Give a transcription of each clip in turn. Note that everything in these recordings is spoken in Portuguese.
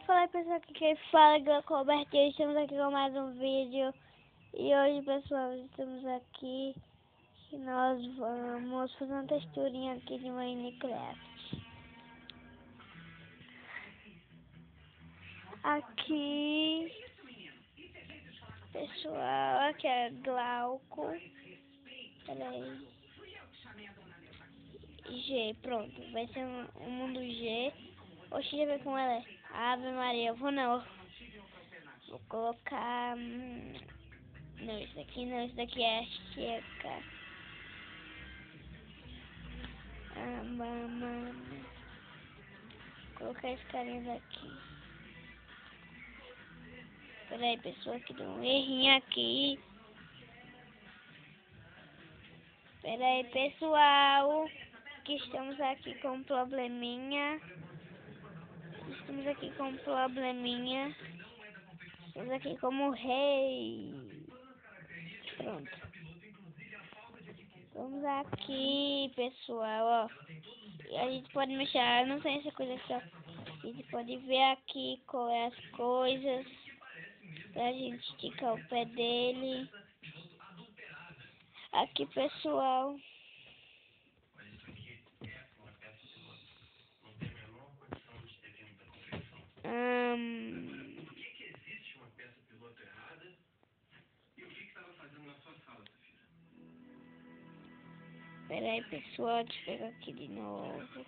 Fala pessoal, aqui quem fala é Glaucoberto e estamos aqui com mais um vídeo. E hoje pessoal, estamos aqui e nós vamos fazer uma texturinha aqui de Minecraft. Aqui pessoal, aqui é Glauco. Peraí. G, pronto, vai ser um mundo G. Oxi, deixa eu ver como ela é. Ave Maria, eu vou não. Vou colocar... não, isso aqui não, isso daqui é checa. Vou colocar esse carinha daqui. Peraí, pessoal, que deu um errinho aqui. Peraí, pessoal, que estamos aqui com um probleminha. Estamos aqui como rei. Pronto. Vamos aqui, pessoal, ó. A gente pode mexer, não tem essa coisa aqui, ó. A gente pode ver aqui qual é as coisas. Pra gente esticar o pé dele. Aqui, pessoal. Pera aí, pessoal, deixa eu pegar aqui de novo.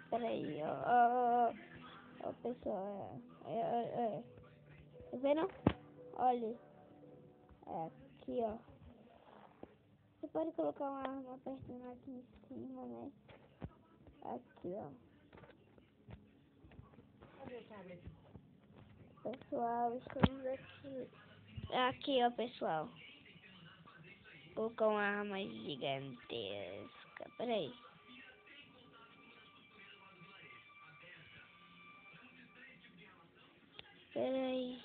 Pera aí, ó, pessoal, tá vendo? Olha, aqui, ó. Você pode colocar uma arma apertando aqui em cima, né? Aqui, ó. Pessoal, estamos aqui. Aqui, ó, pessoal. Vou colocar uma arma gigantesca. Peraí. Peraí.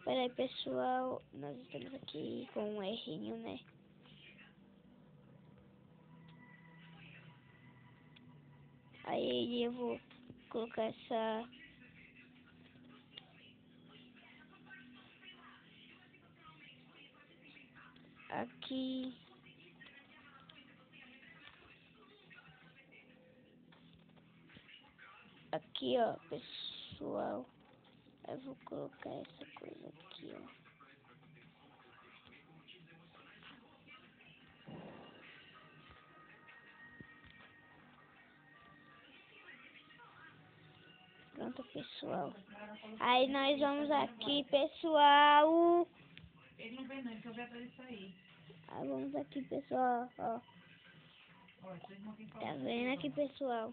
Peraí, pessoal. Nós estamos aqui com um errinho, né? Aí eu vou colocar essa... aqui. Aqui, ó, pessoal. Eu vou colocar essa coisa aqui, ó. Pronto, pessoal. Aí nós vamos aqui, pessoal. Ele não vem não, ele quer ver atrás disso aí. Aí vamos aqui, pessoal, ó. Tá vendo aqui, pessoal?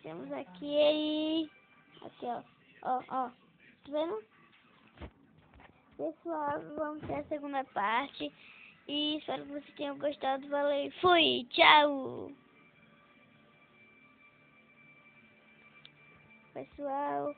Temos aqui aí. Aqui, ó. Ó. Tá vendo? Pessoal, vamos ter a segunda parte. E espero que vocês tenham gostado. Valeu. Fui. Tchau. Pessoal,